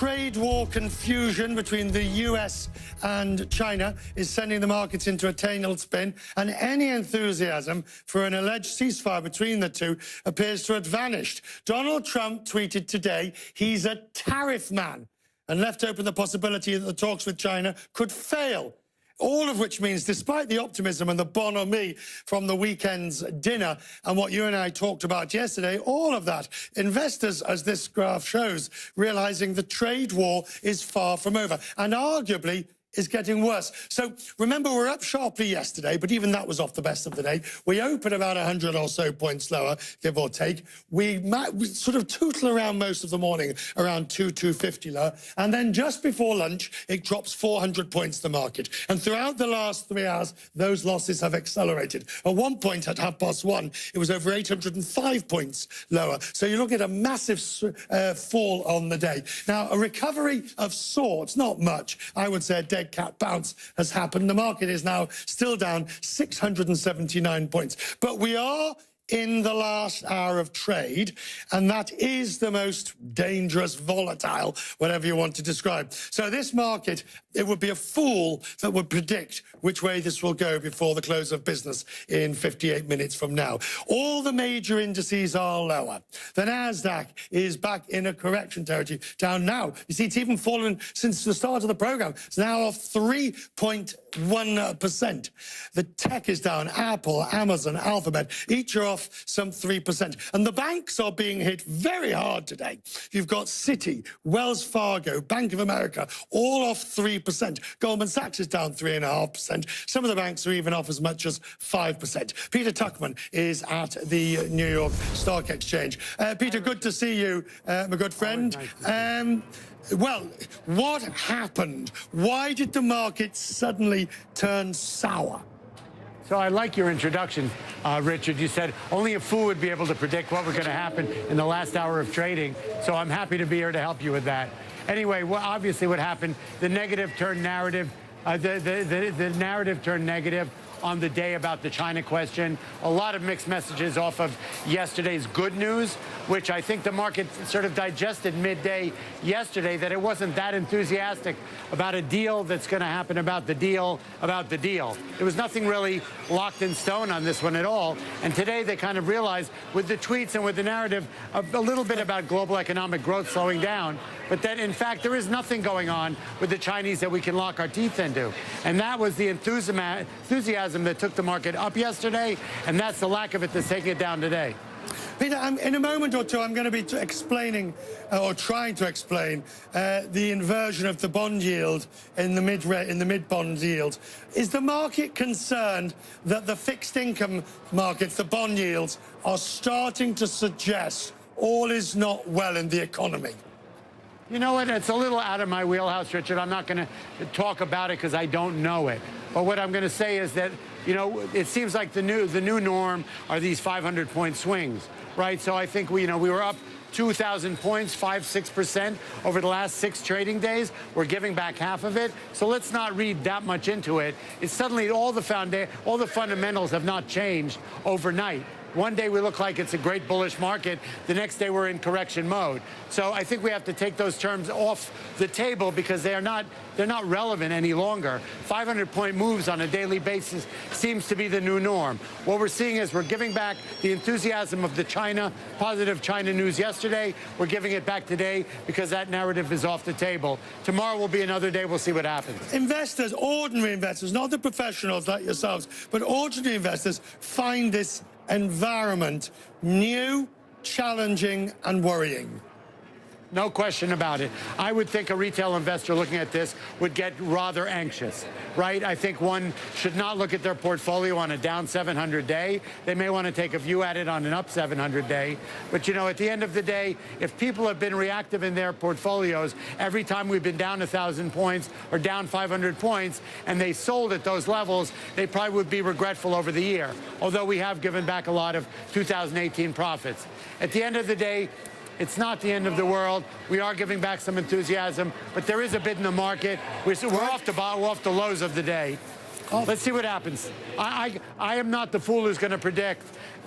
trade war confusion between the US and China is sending the markets into a tailspin, and any enthusiasm for an alleged ceasefire between the two appears to have vanished. Donald Trump tweeted today he's a tariff man and left open the possibility that the talks with China could fail. All of which means, despite the optimism and the bonhomie from the weekend's dinner and what you and I talked about yesterday, all of that, investors, as this graph shows, realizing the trade war is far from over and arguably is getting worse. So remember, we're up sharply yesterday, but even that was off the best of the day. We opened about 100 or so points lower, give or take. We sort of tootle around most of the morning, around 250 lower. And then just before lunch, it drops 400 points the market. And throughout the last 3 hours, those losses have accelerated. At one point at 1:30, it was over 805 points lower. So you look at a massive fall on the day. Now, a recovery of sorts, not much, I would say a dead cat bounce has happened. The market is now still down 679 points. But we are in the last hour of trade, and that is the most dangerous, volatile, whatever you want to describe. So this market, it would be a fool that would predict which way this will go before the close of business in 58 minutes from now. All the major indices are lower. The Nasdaq is back in a correction territory, down now. You see, it's even fallen since the start of the program. It's now off 3.1%. The tech is down. Apple, Amazon, Alphabet, each are off some 3%. And the banks are being hit very hard today. You've got Citi, Wells Fargo, Bank of America, all off 3%. Goldman Sachs is down 3.5%. Some of the banks are even off as much as 5%. Peter Tuchman is at the New York Stock Exchange. Peter, good to see you, my good friend. Well, what happened? Why did the market suddenly turn sour? So I like your introduction, Richard. You said only a fool would be able to predict what was going to happen in the last hour of trading. So I'm happy to be here to help you with that. Anyway, well, obviously what happened, the narrative turned negative on the day about the China question. A lot of mixed messages off of yesterday's good news, which I think the market sort of digested midday yesterday, that it wasn't that enthusiastic about a deal that's going to happen, about the deal. There was nothing really locked in stone on this one at all. And today they kind of realized, with the tweets and with the narrative, a little bit about global economic growth slowing down, but that in fact there is nothing going on with the Chinese that we can lock our teeth into. And that was the enthusiasm that took the market up yesterday, and that's the lack of it that's taking it down today. Peter, in a moment or two, I'm going to be explaining, or trying to explain, the inversion of the bond yield in the mid-bond yield. Is the market concerned that the fixed income markets, the bond yields, are starting to suggest all is not well in the economy? You know what? It's a little out of my wheelhouse, Richard. I'm not going to talk about it because I don't know it. But what I'm going to say is that, you know, it seems like the new norm are these 500-point swings, right? So I think we were up 2,000 points, 5–6% over the last 6 trading days. We're giving back half of it. So let's not read that much into it. It's suddenly all the fundamentals have not changed overnight. One day we look like it's a great bullish market. The next day we're in correction mode. So I think we have to take those terms off the table because they're not relevant any longer. 500-point moves on a daily basis seems to be the new norm. What we're seeing is we're giving back the enthusiasm of the positive China news yesterday. We're giving it back today because that narrative is off the table. Tomorrow will be another day. We'll see what happens. Investors, ordinary investors, not the professionals like yourselves, but ordinary investors find this environment new, challenging, and worrying. No question about it. I would think a retail investor looking at this would get rather anxious, right? I think one should not look at their portfolio on a down 700 day. They may want to take a view at it on an up 700 day. But, you know, at the end of the day, if people have been reactive in their portfolios every time we've been down 1,000 points or down 500 points and they sold at those levels, they probably would be regretful over the year, although we have given back a lot of 2018 profits. At the end of the day, it's not the end of the world. We are giving back some enthusiasm, but there is a bid in the market. We're off the lows of the day. Let's see what happens. I am not the fool who's going to predict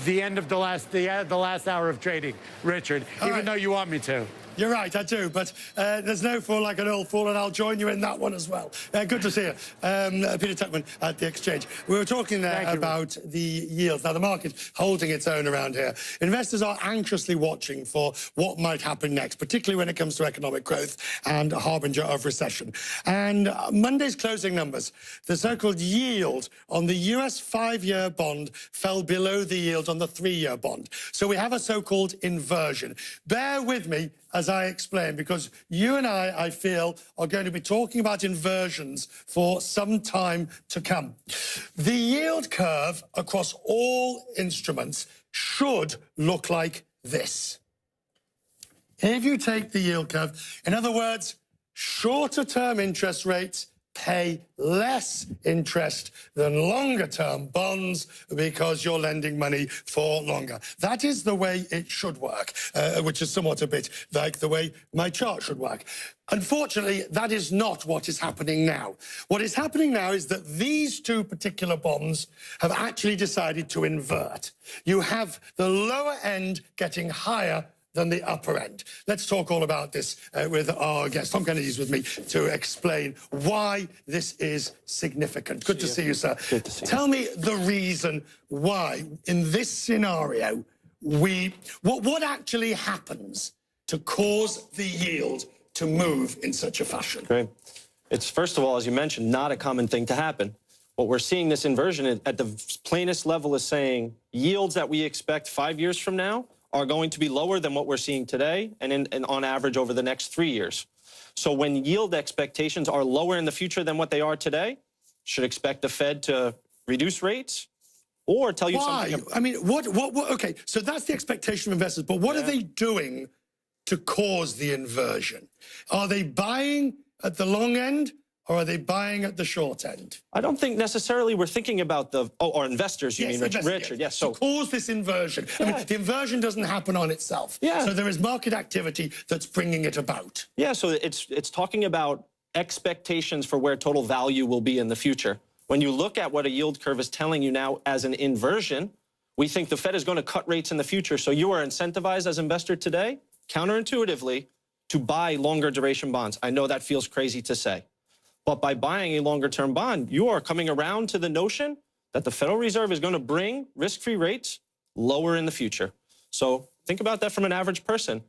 the end of the last hour of trading, Richard, even though you want me to. You're right, I do, but there's no fall like an old fool, and I'll join you in that one as well. Good to see you. Peter Tuchman at the Exchange. We were talking there about the yields. Now, the market holding its own around here. Investors are anxiously watching for what might happen next, particularly when it comes to economic growth and a harbinger of recession. And Monday's closing numbers, the so-called yield on the US 5-year bond fell below the yield on the 3-year bond. So we have a so-called inversion. Bear with me as I explain, because you and I feel, are going to be talking about inversions for some time to come. The yield curve across all instruments should look like this. If you take the yield curve, in other words, shorter term interest rates pay less interest than longer term bonds because you're lending money for longer. That is the way it should work, which is somewhat a bit like the way my chart should work. Unfortunately, that is not what is happening now. What is happening now is that these two particular bonds have actually decided to invert. You have the lower end getting higher than the upper end. Let's talk all about this with our guest. Tom Kennedy's with me to explain why this is significant. Good to see you, sir. Good to see you. Tell me the reason why, in this scenario, what actually happens to cause the yield to move in such a fashion? Great. It's, first of all, as you mentioned, not a common thing to happen. What we're seeing this inversion at the plainest level is saying yields that we expect 5 years from now are going to be lower than what we're seeing today and on average over the next 3 years. So when yield expectations are lower in the future than what they are today, should expect the Fed to reduce rates or tell you something. I mean, what, okay, so that's the expectation of investors, but what are they doing to cause the inversion? Are they buying at the long end? Or are they buying at the short end? I don't think necessarily we're thinking about the, or investors, you mean, Richard. Yes. So cause this inversion. I mean, the inversion doesn't happen on itself. Yeah. So there is market activity that's bringing it about. Yeah, so it's talking about expectations for where total value will be in the future. When you look at what a yield curve is telling you now as an inversion, we think the Fed is going to cut rates in the future. So you are incentivized as an investor today, counterintuitively, to buy longer duration bonds. I know that feels crazy to say. But by buying a longer-term bond, you are coming around to the notion that the Federal Reserve is going to bring risk-free rates lower in the future. So think about that from an average person.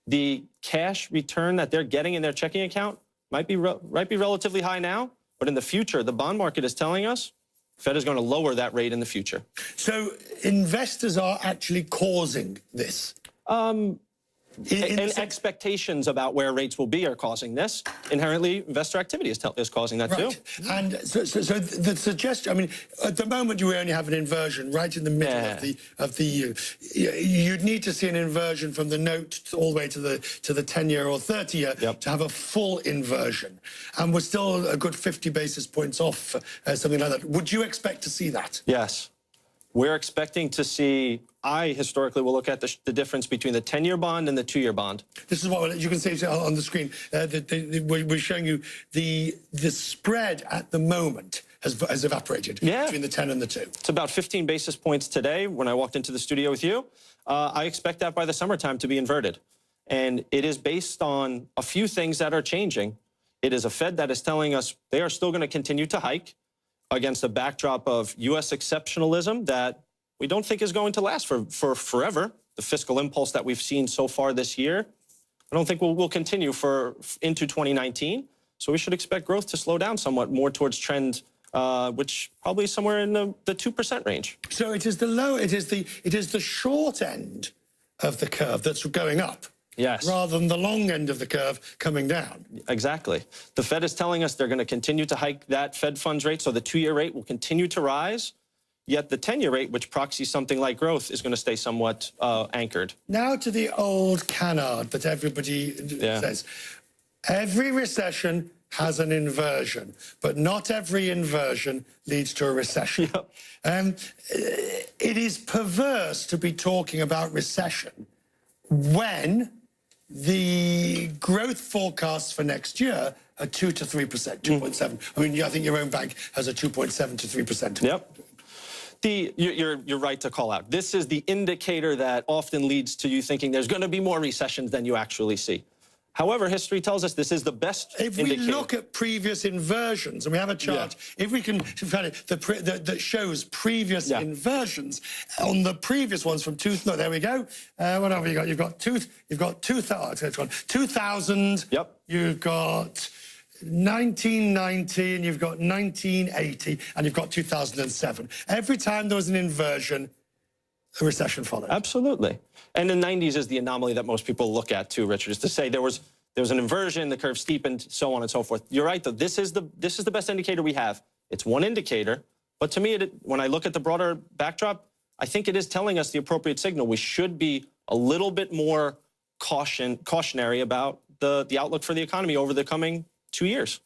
The cash return that they're getting in their checking account might be relatively high now, but in the future, the bond market is telling us the Fed is going to lower that rate in the future. So investors are actually causing this? And expectations about where rates will be are causing this. Inherently, investor activity is causing that too. And so the suggestion, I mean, at the moment you only have an inversion right in the middle of the year. You'd need to see an inversion from the note all the way to the 10-year or 30-year to have a full inversion. And we're still a good 50 basis points off, something like that. Would you expect to see that? Yes. We're expecting to see, I historically will look at the difference between the 10-year bond and the 2-year bond. This is what you can see on the screen. We're showing you the spread at the moment has evaporated between the 10 and the 2. It's about 15 basis points today when I walked into the studio with you. I expect that by the summertime to be inverted. And it is based on a few things that are changing. It is a Fed that is telling us they are still going to continue to hike against a backdrop of U.S. exceptionalism that we don't think is going to last for forever. The fiscal impulse that we've seen so far this year, I don't think will continue into 2019. So we should expect growth to slow down somewhat more towards trend, which probably somewhere in the 2% range. So it is the short end of the curve that's going up. Yes. Rather than the long end of the curve coming down. Exactly. The Fed is telling us they're going to continue to hike that Fed funds rate, so the 2-year rate will continue to rise, yet the 10-year rate, which proxies something like growth, is going to stay somewhat anchored. Now to the old canard that everybody says. Every recession has an inversion, but not every inversion leads to a recession. It is perverse to be talking about recession when the growth forecasts for next year are 2 to 3%, 2.7. I mean, I think your own bank has a 2.7 to 3%. Yep. You're right to call out. This is the indicator that often leads to you thinking there's going to be more recessions than you actually see. However, history tells us this is the best indicator. If we look at previous inversions, and we have a chart, if we can find it, that shows previous inversions on the previous ones from no, there we go. What have you got? You've got 2000. Yep. You've got 1990, and you've got 1980, and you've got 2007. Every time there was an inversion, a recession followed. Absolutely. And the 90s is the anomaly that most people look at too, Richard, is to say there was an inversion, the curve steepened, so on and so forth. You're right, though. This is the best indicator we have. It's one indicator, but to me, when I look at the broader backdrop, I think it is telling us the appropriate signal. We should be a little bit more cautionary about the outlook for the economy over the coming 2 years.